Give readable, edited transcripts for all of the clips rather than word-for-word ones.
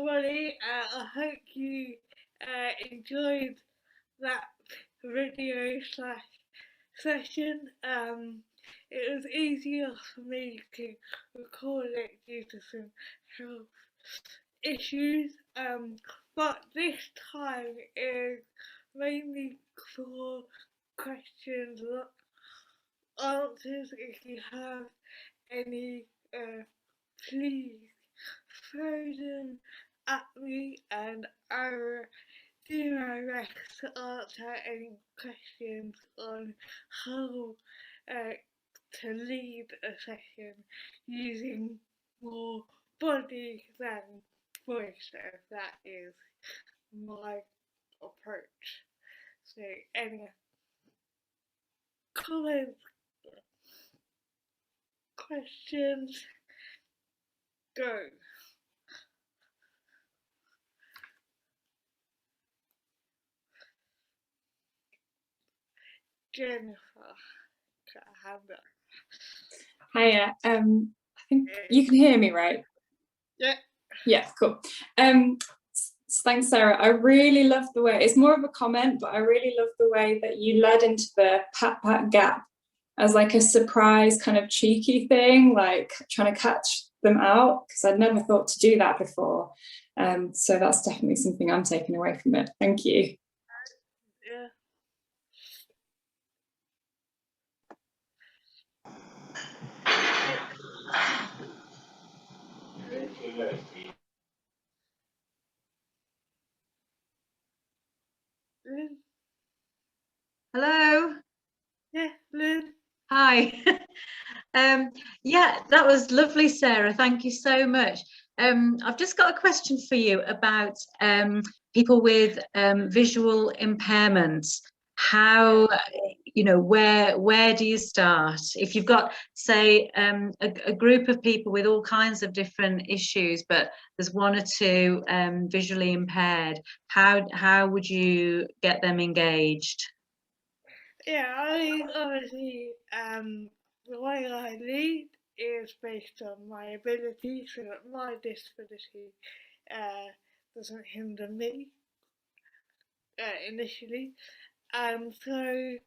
everybody. I hope you enjoyed that video slash session. It was easier for me to record it due to some health issues, but this time is mainly for questions and answers. If you have any, please throw them at me and I will do my best to answer any questions on how to lead a session using more body than voice, if that is my approach. So any comments, questions, go. Jennifer, got a hand up. Hiya, I think you can hear me, right? Yeah. Yeah, cool. Thanks, Sarah. I really love the way, it's more of a comment, but I really love the way that you led into the pat pat gap as like a surprise kind of cheeky thing, like trying to catch them out, because I'd never thought to do that before. So that's definitely something I'm taking away from it. Thank you. Yeah. Lynn? Hello. Yeah, Lynn. Hi. Yeah, that was lovely, Sarah. Thank you so much. I've just got a question for you about people with visual impairments. How, you know, where do you start? If you've got, say, a group of people with all kinds of different issues, but there's one or two visually impaired, how would you get them engaged? Yeah, I obviously, the way I lead is based on my ability, so that my disability doesn't hinder me initially. So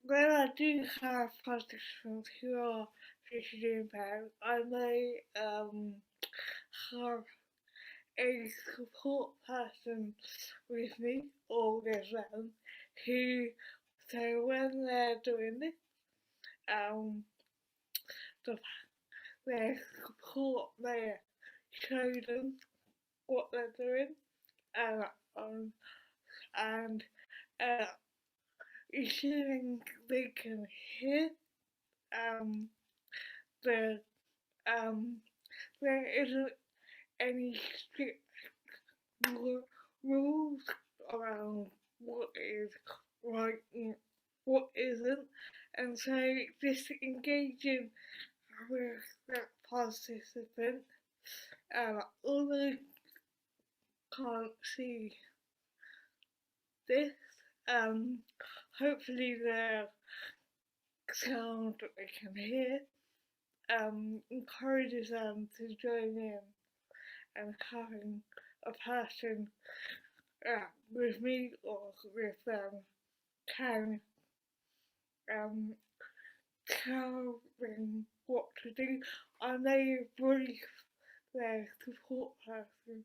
when I do have participants who are visually impaired, I may have a support person with me or with them who, so when they're doing this, their support may show them what they're doing, and assuming they can hear, the there isn't any strict rules around what is right and what isn't, and so just engaging with that participant, although can't see this, hopefully the sound that they can hear encourages them to join in, and having a person with me or with them can tell them what to do. I may brief their support person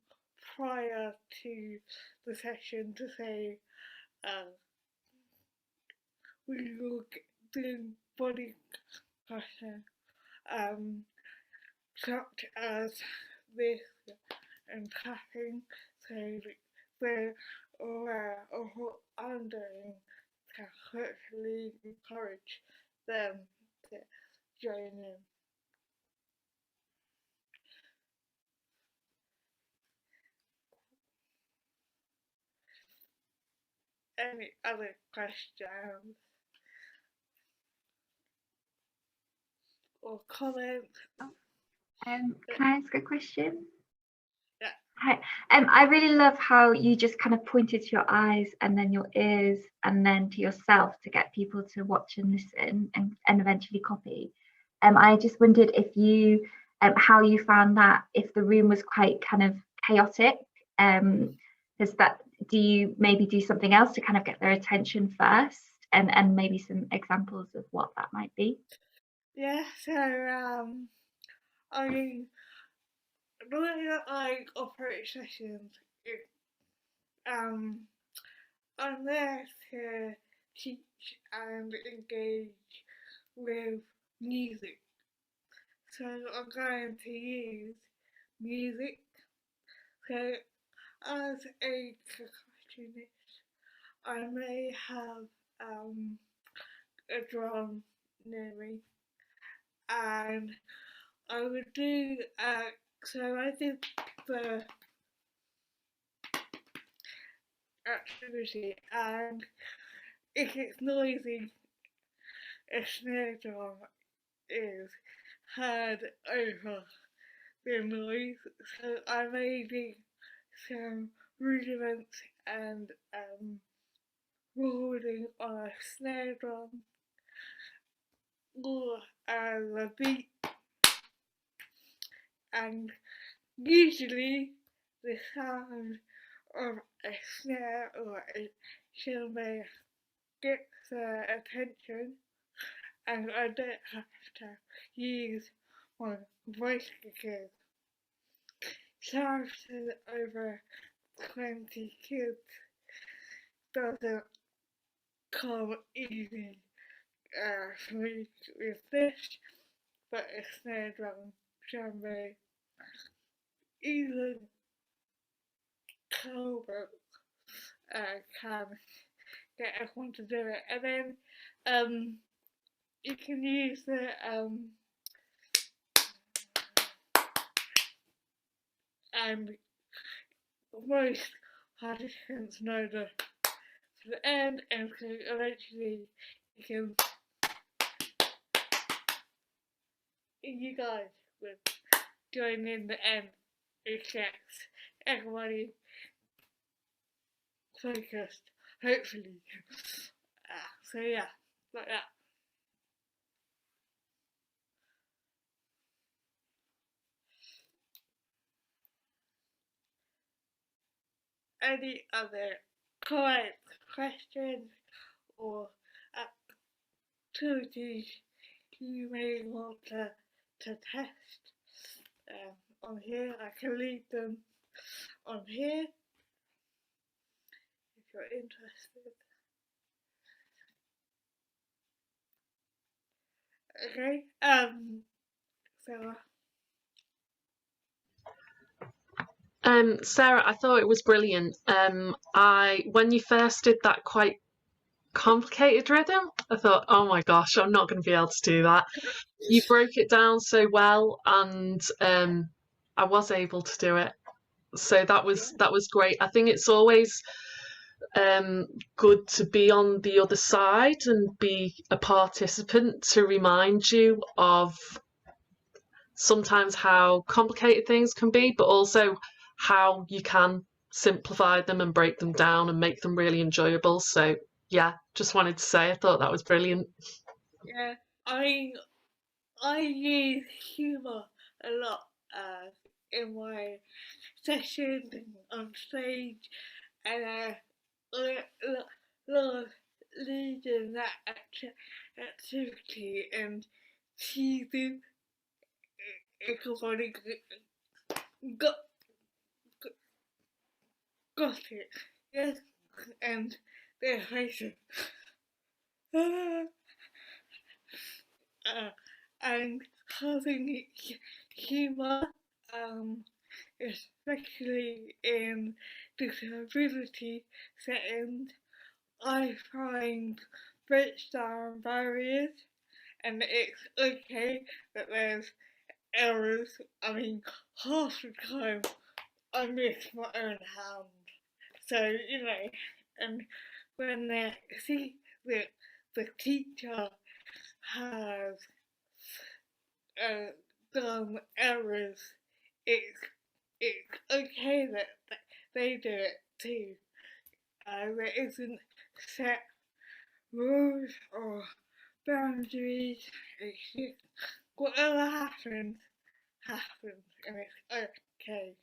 prior to the session to say we will do body pressure such as this and tapping, so that they're aware of what I'm doing to hopefully encourage them to join in. Any other questions or comments? Can I ask a question? Yeah. Hi. I really love how you just kind of pointed to your eyes and then your ears and then to yourself to get people to watch and listen and eventually copy. I just wondered if you how you found that, if the room was quite kind of chaotic. Do you maybe do something else to kind of get their attention first, and maybe some examples of what that might be? Yeah, so I mean, the way that I operate sessions, um, I'm there to teach and engage with music. So I'm going to use music. So as a percussionist, I may have a drum near me, and I would do so I did the activity, and if it's noisy, a snare drum is heard over the noise, so I may do some rudiments and rolling on a snare drum or the beat, and usually the sound of a snare or a cymbal gets their attention, and I don't have to use my voice because shouting over 20 kids doesn't come easy for me with this, but a snare drum can be even cowbell can get everyone to do it. And then you can use the and most participants know the to the end, and so eventually you guys would join in the end. It gets everybody focused, hopefully. So yeah, like that. Any other comments, questions, or activities you may want to test on here? I can leave them on here if you're interested. Okay, Sarah. Sarah, I thought it was brilliant. When you first did that quite complicated rhythm, I thought, oh my gosh, I'm not going to be able to do that. You broke it down so well, and I was able to do it. So that was great. I think it's always good to be on the other side and be a participant to remind you of sometimes how complicated things can be, but also how you can simplify them and break them down and make them really enjoyable. So yeah, just wanted to say I thought that was brilliant. Yeah, I mean, I use humour a lot in my sessions and on stage, and I love leading that activity and teasing everybody got it, yes, and their faces. And having humour, especially in disability settings, I find breaks down barriers, and it's okay that there's errors. I mean, half the time I miss my own hand. So, and when they see that the teacher has done errors, it's okay that they do it too. There isn't set rules or boundaries. It's just whatever happens, happens and it's okay.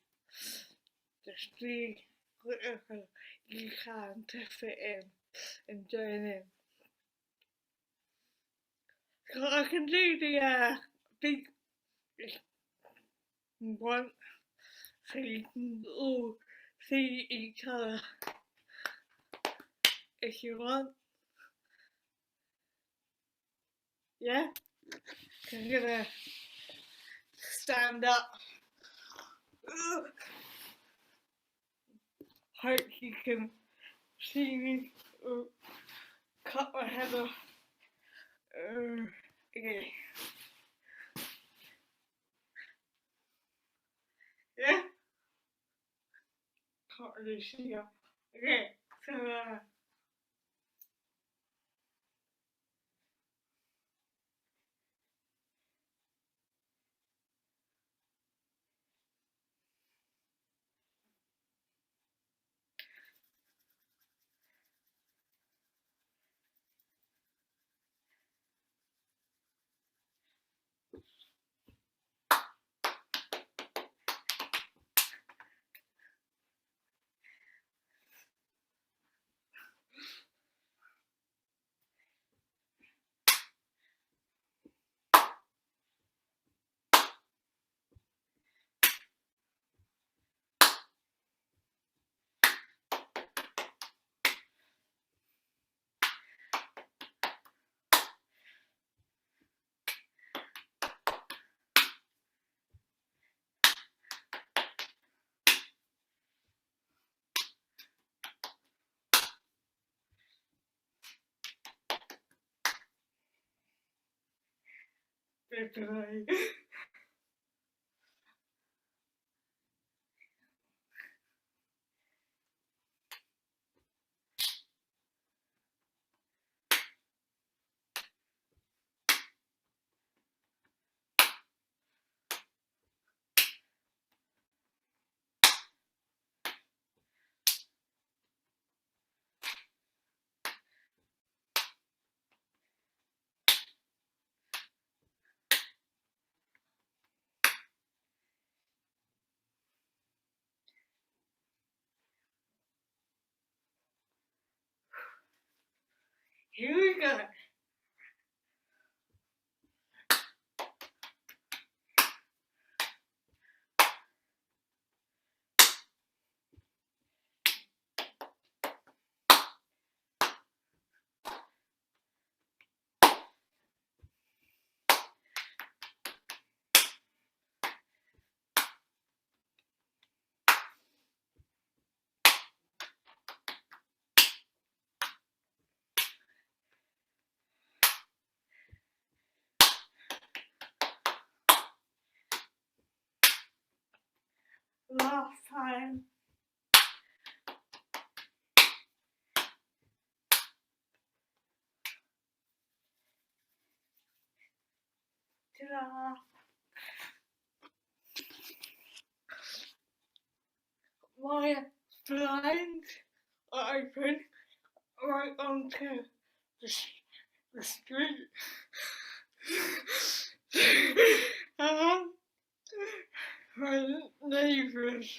Just be whatever you can to fit in and join in. So I can do the big one so you can all see each other if you want. Yeah? So I'm gonna stand up. Hope you can see me. Cut my head off. Okay. Yeah? Can't really see you. Okay, so goodbye. Here we go. Last time. Ta-da! My blinds are open right onto the street. My neighbours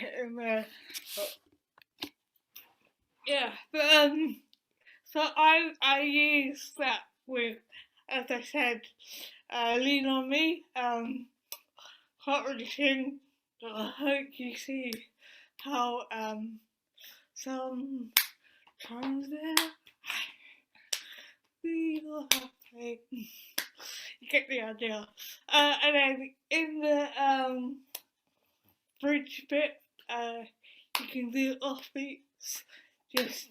in there. Yeah, but so I use that with, as I said, Lean on Me. Can't really sing, but I hope you see how sometimes there we all have faith. You get the idea. And then in the bridge bit, you can do offbeats, just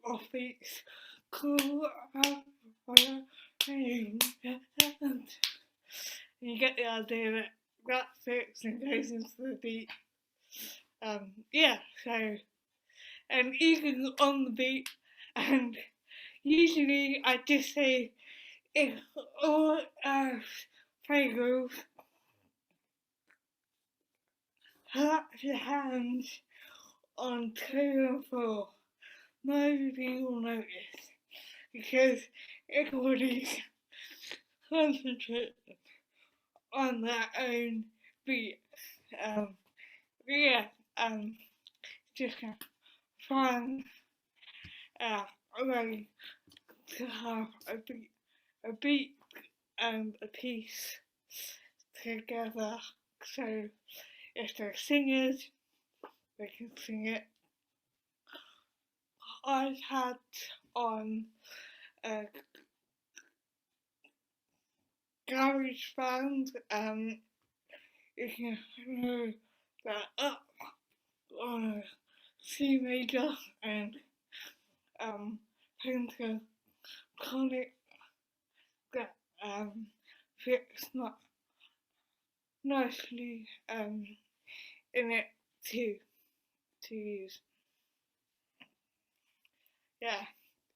offbeats. Cool. You get the idea that that fits and goes into the beat. Yeah, so, and even on the beat, and usually I just say, if all players clap your hands on 2 and 4, nobody will notice. because everybody's concentrating on their own beat. Yeah, just fun way to have a beat and a piece together. So if they're singers, they can sing it. I've had on a garage band, you can know that up on a C major and pentatonic that fits not nicely in it to use. Yeah.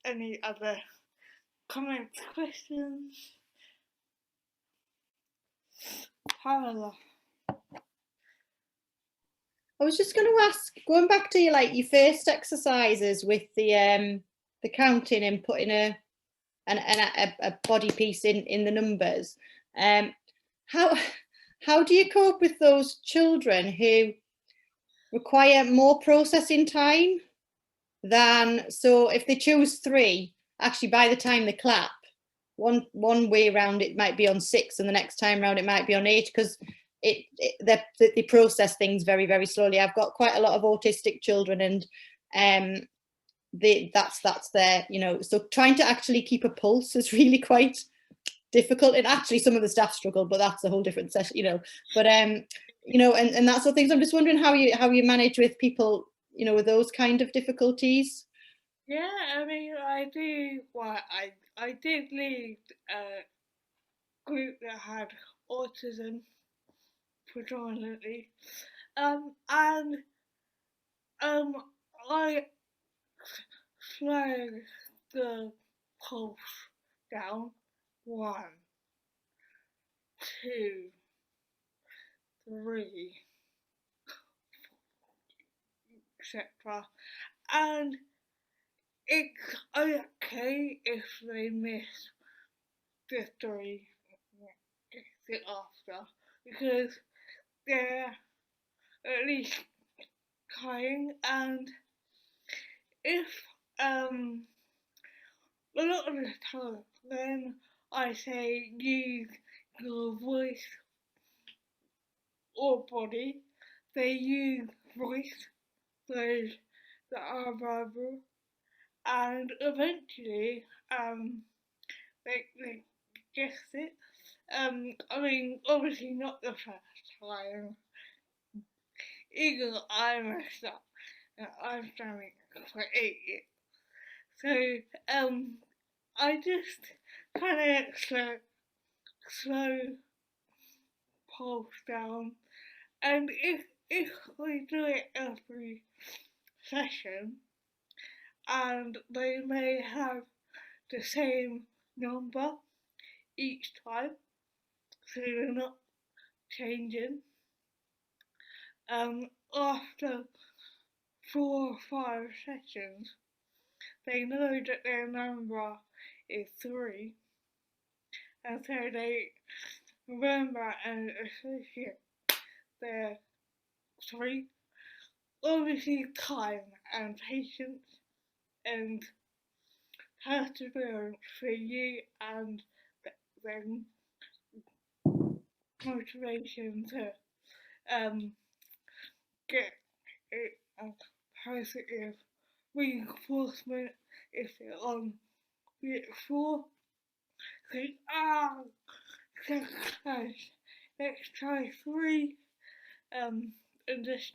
Any other comments, questions? Pamela. I was just going to ask, going back to your first exercises with the counting and putting a body piece in the numbers. How do you cope with those children who require more processing time than, so if they choose 3, actually by the time they clap, one way around it might be on 6 and the next time round it might be on 8, because they process things very, very slowly. I've got quite a lot of autistic children, and that's their, so trying to actually keep a pulse is really quite difficult. And actually some of the staff struggle, but that's a whole different session, but and that sort of things. I'm just wondering how you manage with people, with those kind of difficulties. Yeah, I mean, I did lead a group that had autism predominantly, and I slowed the pulse down, 1, 2, 3, etc. And it's okay if they miss the 3 after, because they're at least trying. And if a lot of the time then I say use your voice or body, they use voice, those that are verbal, and eventually they guess it. I mean, obviously not the first time. Even I messed up, and I've done it for 8 years. So I just kind of slow pulse down, and if we do it every session, and they may have the same number each time, so they're not changing. After 4 or 5 sessions, they know that their number is 3, and so they remember and associate their 3. Obviously, time and patience and perseverance for you, and then motivation to get it a positive reinforcement if they're on week 4. Think, let's try 3, and just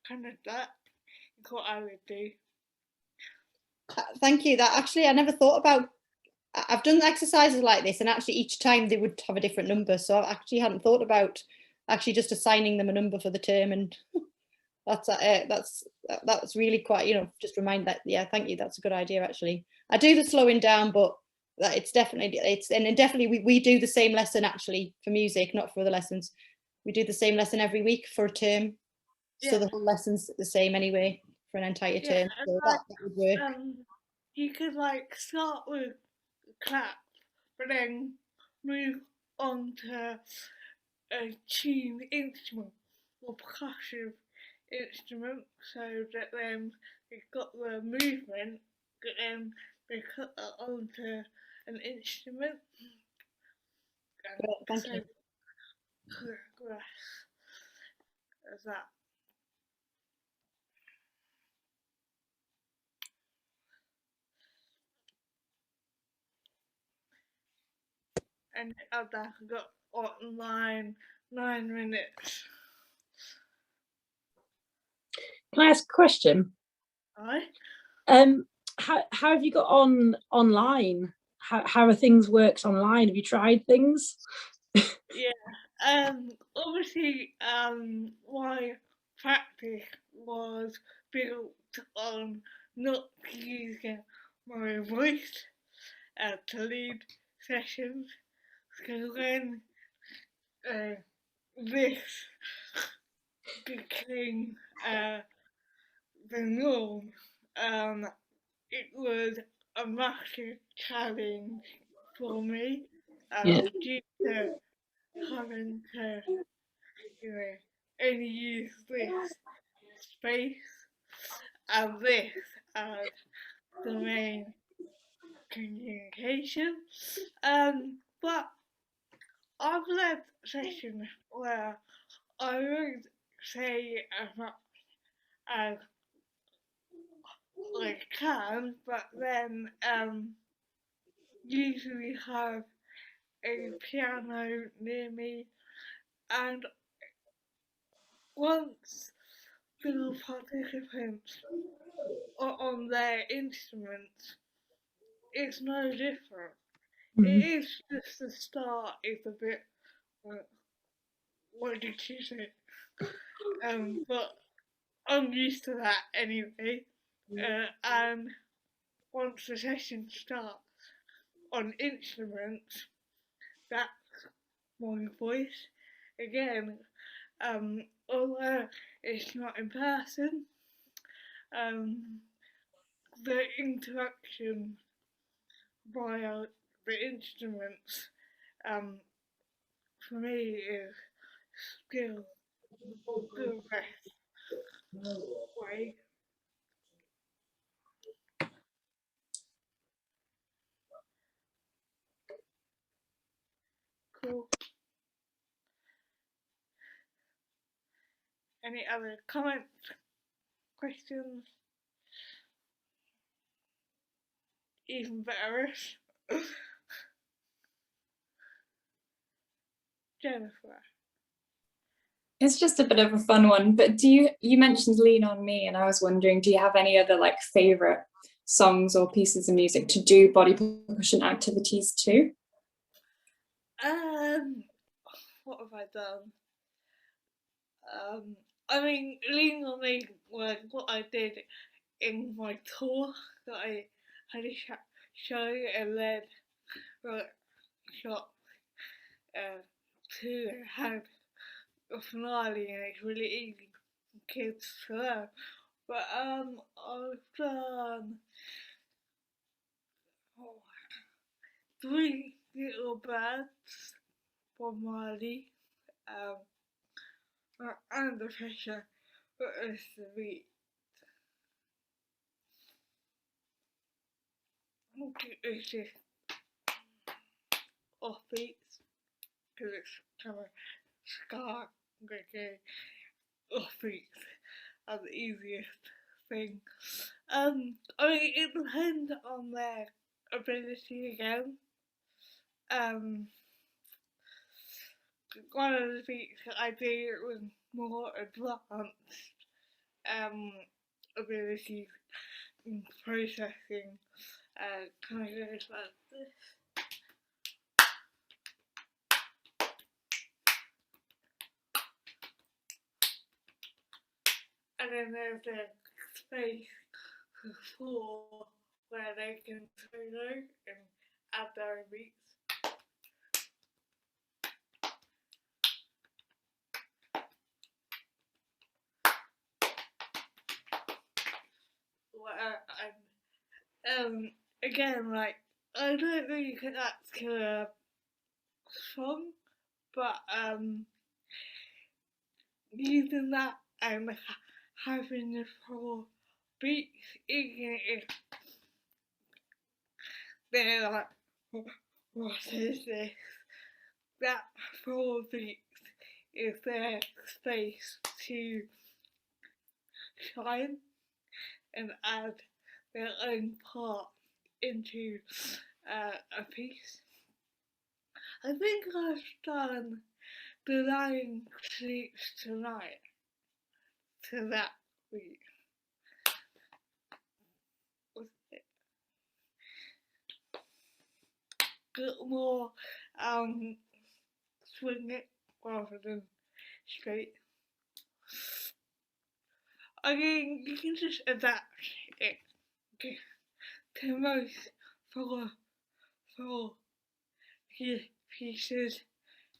kind of that is what I would do. Thank you. That actually I never thought about. I've done exercises like this, and actually each time they would have a different number, so I actually hadn't thought about actually just assigning them a number for the term. And that's really quite, just remind that. Yeah, thank you, that's a good idea. Actually, I do the slowing down, but it's definitely we do the same lesson actually for music, not for other lessons. We do the same lesson every week for a term, so the whole lesson's the same anyway for an entire term, so that would work. you could like start with clap, but then move on to a tune instrument or percussion instrument, so that then you've got the movement, but then they put that onto an instrument. Great, thank you. Progress as that. And I've got online 9 minutes. Can I ask a question? Aye. How have you got on online? How are things worked online? Have you tried things? Obviously, my practice was built on not using my voice to lead sessions. So when this became the norm, it was a massive challenge for me Yeah. due to having to, only use this space and this as the main communication. But I've led sessions where I would say as much as I can, but then usually have a piano near me, and once the participants are on their instruments, it's no different. It is just the start is a bit, what did you say? But I'm used to that anyway. And once the session starts on instruments, that's my voice again. Although it's not in person, the interaction via the instruments, for me is still the best way. Cool. Any other comments, questions? Even better. Jennifer. It's just a bit of a fun one, but you mentioned Lean on Me, and I was wondering, do you have any other like favorite songs or pieces of music to do body percussion activities to? What have I done? I mean, Lean on Me was what I did in my tour that I had a show and then shot to have a finale, and it's really easy for kids to learn. But I've done Three Little Birds for Marley, under pressure, but it's the beat. It's just offbeat, because it's kind of ska, reggae, offbeat are the easiest thing. I mean, it depends on their ability again. One of the beats that I did was more advanced abilities in processing, kind of goes like this. And then there's a space for where they can solo and add their own beats. again, like, I don't really think that's to a song, but using that and having the 4 beats, even if they're like, what is this? That 4 beats is their space to shine and add their own part into a piece. I think I've done The Lion Sleeps Tonight to that beat. Get more swing it rather than straight. I mean, you can just adapt it to most for pieces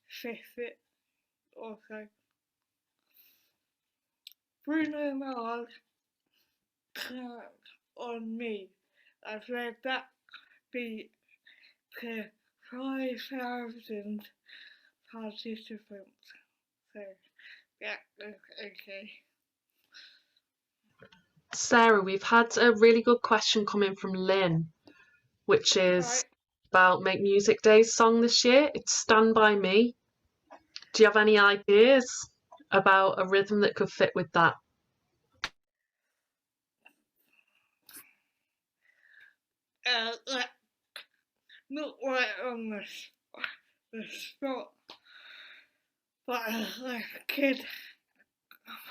fit it also. Bruno Mars turned on me. I've read that beat to 5,000 participants. So yeah, okay. Sarah, we've had a really good question coming from Lynn, which is Right. about Make Music Day's song this year. It's Stand By Me. Do you have any ideas about a rhythm that could fit with that? Like, not right on the spot, but I could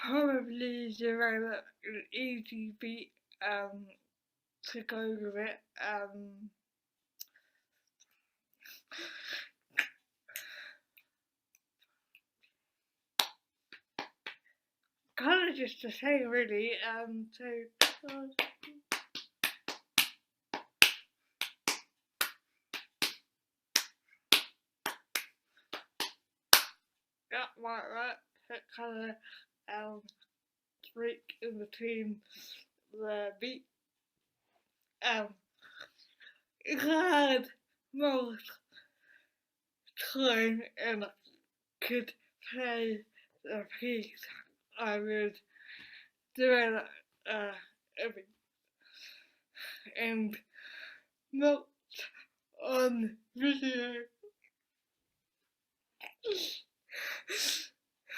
probably develop an easy beat to go with it. Kind of just the same, really. That might work. That kind of break in between the beat. If I had more time and could play the piece, I would develop a beat and not on video.